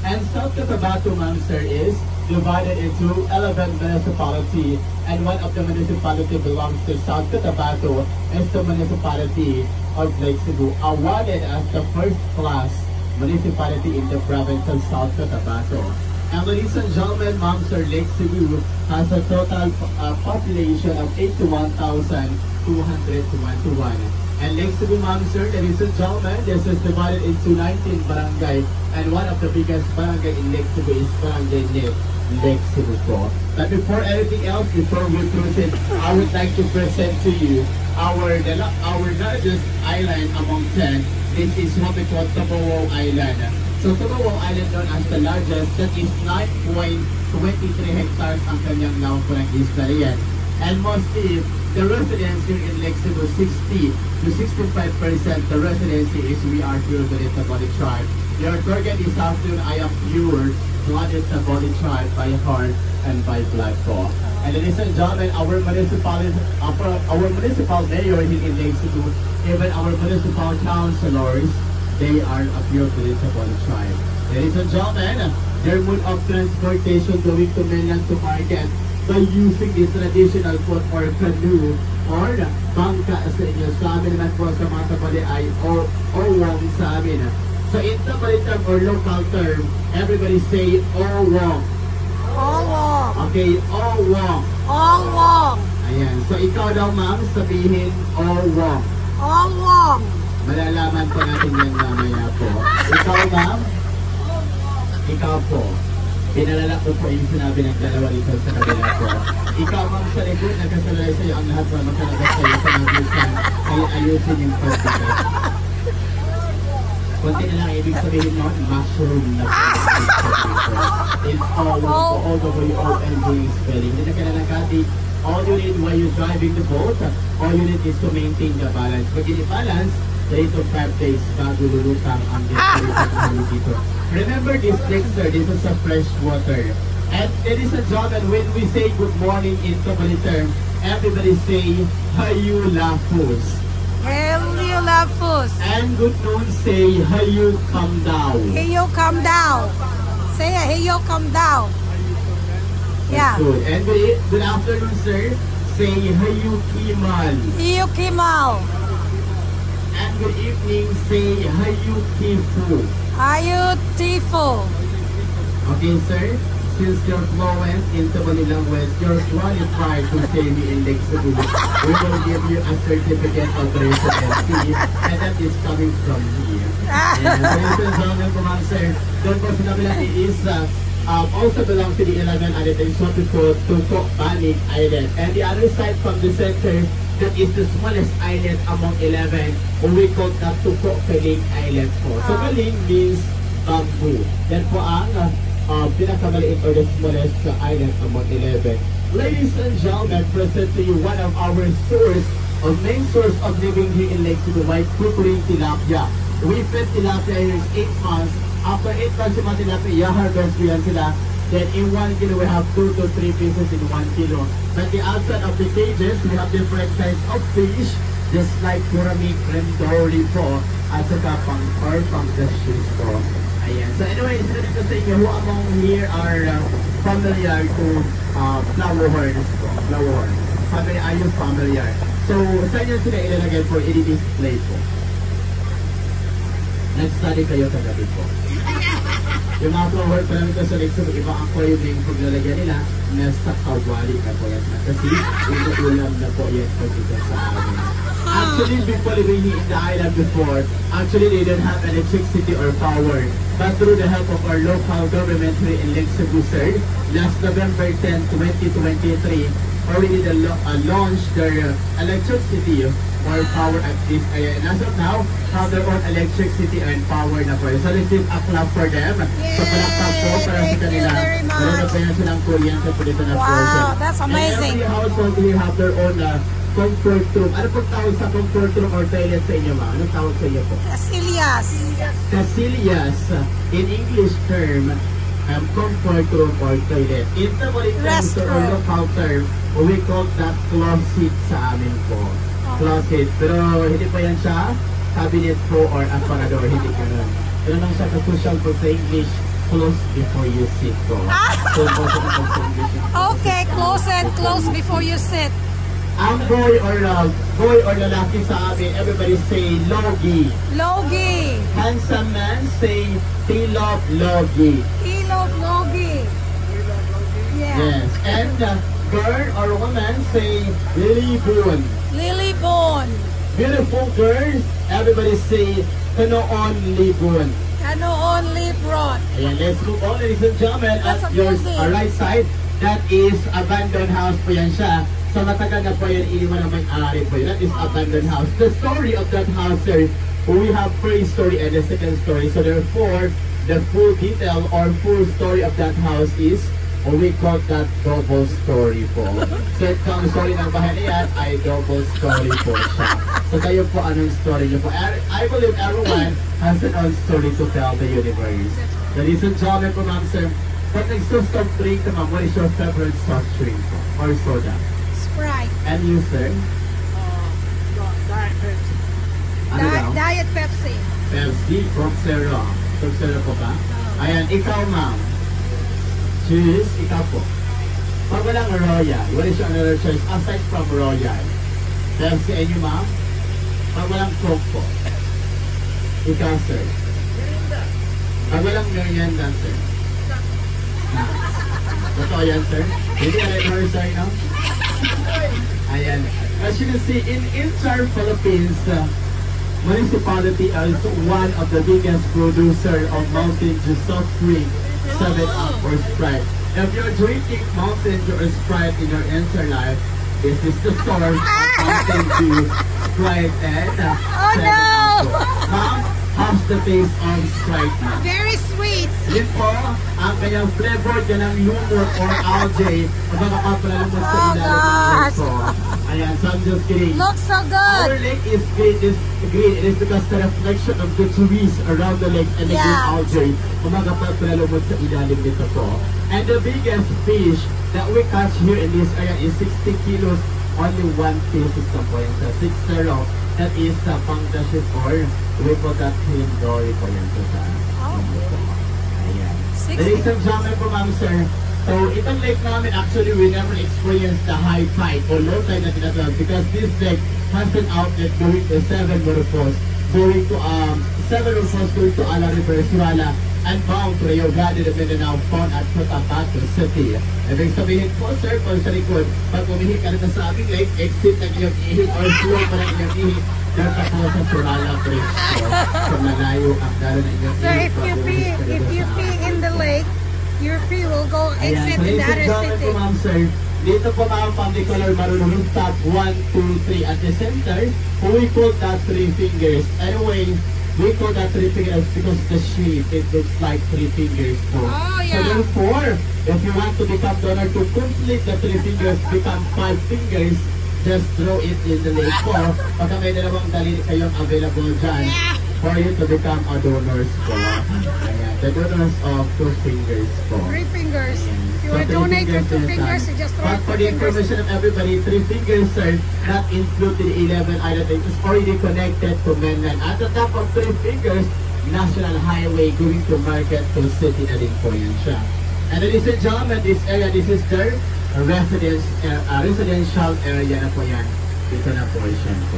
And South Cotabato, ma'am, sir, is divided into 11 municipalities, and one of the municipality belongs to South Cotabato, is the municipality of Lake Cebu, awarded as the first class municipality in the province of South Cotabato. And ladies and gentlemen, ma'am, sir, Lake Cebu has a total population of 81,221. And Lake Cebu, ma'am, sir, ladies and gentlemen, this is divided into 19 barangay, and one of the biggest barangay in Lake Cebu is Barangay Lake Cebu po. But before anything else, before we proceed, I would like to present to you our largest island among 10. This is what we call Tabawo Island. So Tabawo Island, known as the largest, that is 9.23 hectares ang kanyang laong po ng isla yan. And mostly, the residents here in Lake Cebu, 60 to 65% the residency is we are pure Tabali tribe. Your target is afternoon, I am pure Tabali tribe by heart and by blood po. And ladies and gentlemen, our municipal mayor here in Lake Cebu, even our municipal councilors, they are a pure Tabali tribe. Ladies and gentlemen, their mode of transportation going to mainland to market by using the traditional boat or canoe or bangka sa inyo. Sa amin naman po sa mga Tabali ay owong sa amin. So in Tabali term or local term, everybody say owong. Owong. Okay, owong. Owong. Ayan. So ikaw daw, ma'am, sabihin owong. Owong. Malalaman po natin yan mamaya po. Ikaw, ma'am? Ikaw po. Pinalala ko po yung sinabi ng dalawa dito sa kabila po. Ikaw, ma'am, sa likod, nagkasalala sa'yo ang lahat na magkalagas sa'yo sa nagusan ay ayusin yung pagkakas. Kunti na lang ibig sabihin mo, mushroom na po. It's all the way O-N-G spelling. Hindi na kailangan kati. All you need while you're driving the boat, all you need is to maintain the balance. Pag ini-balance, dito 5 days bago lulutang ang dito. Remember this next, sir, this is a fresh water. And ladies and gentlemen, when we say good morning in Tabali term, everybody say Hayu Lafus. Hayu Lafus. And good noon say Hayu come down. Hayu come down. Say it, Hayu come down. Yeah. Good. And good afternoon, sir. Say Hayu Kimal. Hayu Kimal. And good evening, say Hayu Kifu. Hayu Tifu. Okay, sir. Since you're fluent in Tabali language, you're qualified to stay in Lake Cebu. We will give you a certificate of residency, and that is coming from here. And ladies and gentlemen, ma'am, sir, don't go sinabi lang is also belongs to the 11 island. It's what we call Tuko Banig Island. And the other side from the center, that is the smallest island among 11, we call that Tuko Banig Island po. So Banig means bamboo. Yan po ang pinakamaliit or the smallest island among 11. Ladies and gentlemen, present to you one of our main source of living here in Lake Cebu, by cooking tilapia. We fed tilapia here is 8 months. After 8 months, yung mga tilapia, harvest ko yan sila. Then in 1 kilo, we have 2 to 3 pieces in 1 kilo. But the outside of the cages, we have different kinds of fish, just like kurami, creme dory po, at saka pang-or, pang-dashes po. Ayan. So anyway, instead of saying who among here are familiar to flower horns po. Flower horns. Are you familiar? So, saan nyo sila ilalagay po? I-display po. Nag-study kayo kagabi po. Yung mga flower pa namin ko sa Lake Cebu, iba ang aquarium yung paglalagyan nila, nasa kawali na po yan. Kasi ulam na po yan po dito sa amin. Actually, before living in the island before, actually they don't have electricity or power. But through the help of our local government here in Lake Cebu, sir, last November 10, 2023, already launched their electricity or power at this area. And as of now, have their own electricity and power na po. So let's give a clap for them. So palakpak po para sa kanila. Meron na po yan silang kuryente po dito na portion. Wow, that's amazing. And every household will have their own comfort room. Ano pong tawag sa comfort room or toilet sa inyo, ma? Anong tawag sa inyo po? Casillas. Casillas. In English term, comfort room or toilet. In Tabali terms or local term, we call that closet sa amin po. Closet. Pero hindi pa yan siya cabinet po or aparador. Hindi ganun. Pero nang siya ka-social po sa English. close before you sit po. So, most of the condition. Okay, close and close before you sit. Ang boy or lalaki sa amin, everybody say logi. Logi. Handsome man say tilog logi. Ilog logi. Yeah. Yes. And girl or woman say lily bone. Lily bone. Beautiful girls, everybody say kanoon libon. Ano only brought. Ayan, let's move on, ladies and gentlemen. That's At your amazing. right side, that is abandoned house po yan siya. So matagal na po yan, iniwan ng may-ari po yun. That is abandoned house. The story of that house, sir, we have first story and the second story. So therefore, the full detail or full story of that house is, or we call that double story po. So kung story ng bahay na yan, ay double story po siya. So kayo po, anong story niyo po? I believe everyone has their own story to tell the universe. Ladies and gentlemen po, ma'am, sir, what makes you soft drink, ma'am? What is your favorite soft drink po? Or soda? Sprite. And you, sir? Diet Pepsi. Ano daw? Diet Pepsi. Pepsi, Coke Zero. Coke Zero po ba? Ayan, ikaw, ma'am. Cheers, ikaw po. Pag walang Royal, what is your another choice aside from Royal? Pepsi, and you, ma'am? Pag walang Coke po. Ikaw, sir. Pag walang merienda, sir. Totoo yan, sir? Hindi ka rin sir, no? Ayan. As you can see, in Inchar, Philippines, municipality is one of the biggest producer of Mountain Dew soft drink, 7-Up or Sprite. If you're drinking Mountain Dew or Sprite in your entire life, this is the source of Mountain Dew, Sprite, and 7-Up. Ma'am, how's the taste of Sprite now? Very sweet. Yun po, ang kanyang flavor dyan ng lumot or algae na makakapalalumot sa Oh, ilalim ng gosh. lake po. Ayan, so I'm just kidding. Looks so Our good. lake is green. It is because the reflection of the trees around the lake and the green Yeah. algae kumakapalalumot sa ilalim nito po. And the biggest fish that we catch here in this area is 60 kilos. Only one piece lang po yan sa 6-0. That is pangdashes or we call that cream dory po yan sa ayan. 60. Ladies and gentlemen po, ma'am, sir. So, itong lake namin, actually, we never experienced the high tide or low tide na tinatawag because this lake has an outlet going to 7 waterfalls, going to 7 waterfalls going to Ala River, Surala, and bound to Rio Grande de Mindanao, found at Cotabato City. Ibig sabihin po, sir, po sa likod, pag umihi ka na sa aming lake, exit ng iyong ihi or slow pa ng iyong ihi, dapat po sa Surala Bridge po. So, malayo ang dalo ng iyong So ihi. if you pee in the lake, your pee will go exit in the other city. Po, ma'am, sir. Dito po, ma'am, particular marunong rooftop 1, 2, 3 at the center. We call that 3 fingers. Anyway, we call that 3 fingers because the shape, it looks like 3 fingers po. Oh, So yeah. therefore, if you want to become donor to complete the 3 fingers, become 5 fingers, just throw it in the lake po. Pagka may dalawang daliri kayong available dyan, for you to become a donors po. Ayan, the donors of 2 fingers po. 3 fingers. If you So, want to 3 donate your 2 is fingers, done. you just throw But it for 2 the fingers. information of everybody, 3 fingers, sir, not included 11 items. It is already connected to mainland. At the top of 3 fingers, National Highway going to Market to City na din po yan siya. And ladies and gentlemen, this area, this is their residential area na po yan. Dito na portion po.